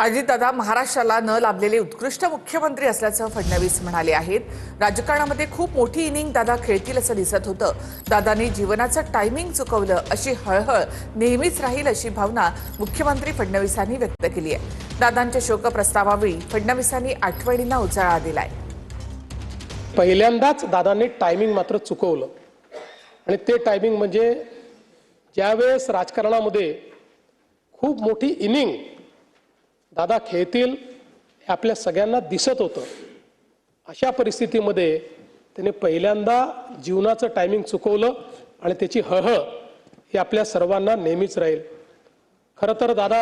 अजितदादा महाराष्ट्राला न लाभलेले उत्कृष्ट मुख्यमंत्री असल्याचं फडणवीस म्हणाले आहेत। राजकारणामध्ये खूप मोठी इनिंग दादा खेळतील असं दिसत होतं। दादांनी जीवनाचं टायमिंग चुकवलं अशी हळहळ नेहमीच राहील अशी भावना मुख्यमंत्री फडणवीसांनी व्यक्त केली आहे। दादांच्या शोकप्रस्तावावेळी फडणवीसांनी आठवणींना उजाळा दिलाय। पहिल्यांदाच दादांनी टायमिंग मात्र चुकवलं आणि ते टायमिंग म्हणजे ज्यावेळेस राजकारणामध्ये खूप मोठी इनिंग दादा खेळतील हे आपल्या सगळ्यांना दिसत होतं। अशा परिस्थितीमध्ये त्याने पहिल्यांदा जीवनाचं टायमिंग चुकवलं आणि त्याची हळहळ ही आपल्या सर्वांना नेहमीच राहील। खरं तर दादा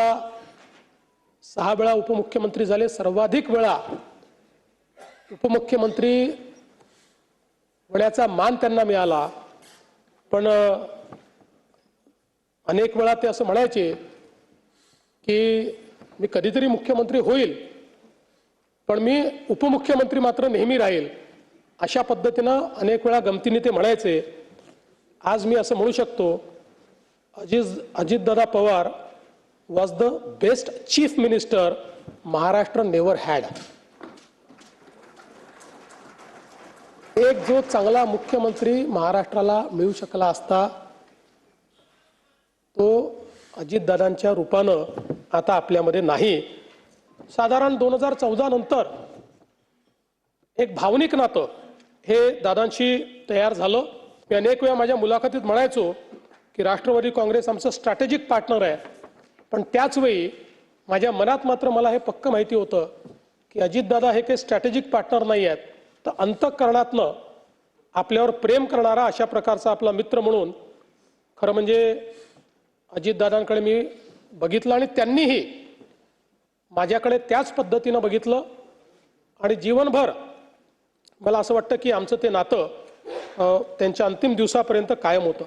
6 वेळा उपमुख्यमंत्री झाले, सर्वाधिक वेळा उपमुख्यमंत्री होण्याचा मान त्यांना मिळाला। पण अनेक वेळा ते असं म्हणायचे की मी कधीतरी मुख्यमंत्री होईल पण मी उपमुख्यमंत्री मात्र नेहमी राहील, अशा पद्धतीनं अनेक वेळा गमतीने ते म्हणायचे। आज मी असं म्हणू शकतो, Ajitdada Pawar was the best chief minister Maharashtra never had. एक जो चांगला मुख्यमंत्री महाराष्ट्राला मिळू शकला असता तो अजितदादांच्या रूपानं आता आपल्यामध्ये नाही। साधारण 2014 नंतर एक भावनिक नातं हे दादांशी तयार झालं। मी अनेक वेळा माझ्या मुलाखतीत म्हणायचो की राष्ट्रवादी काँग्रेस आमचं स्ट्रॅटेजिक पार्टनर आहे, पण त्याच वेळी माझ्या मनात मात्र मला हे पक्क माहिती होतं की अजितदादा हे काही स्ट्रॅटेजिक पार्टनर नाही आहेत, तर अंतःकरणातनं आपल्यावर प्रेम करणारा अशा प्रकारचा आपला मित्र म्हणून खरं म्हणजे अजितदादांकडे मी बघितलं आणि त्यांनीही माझ्याकडे त्याच पद्धतीनं बघितलं आणि जीवनभर मला असं वाटतं की आमचं ते नातं त्यांच्या अंतिम दिवसापर्यंत कायम होतं।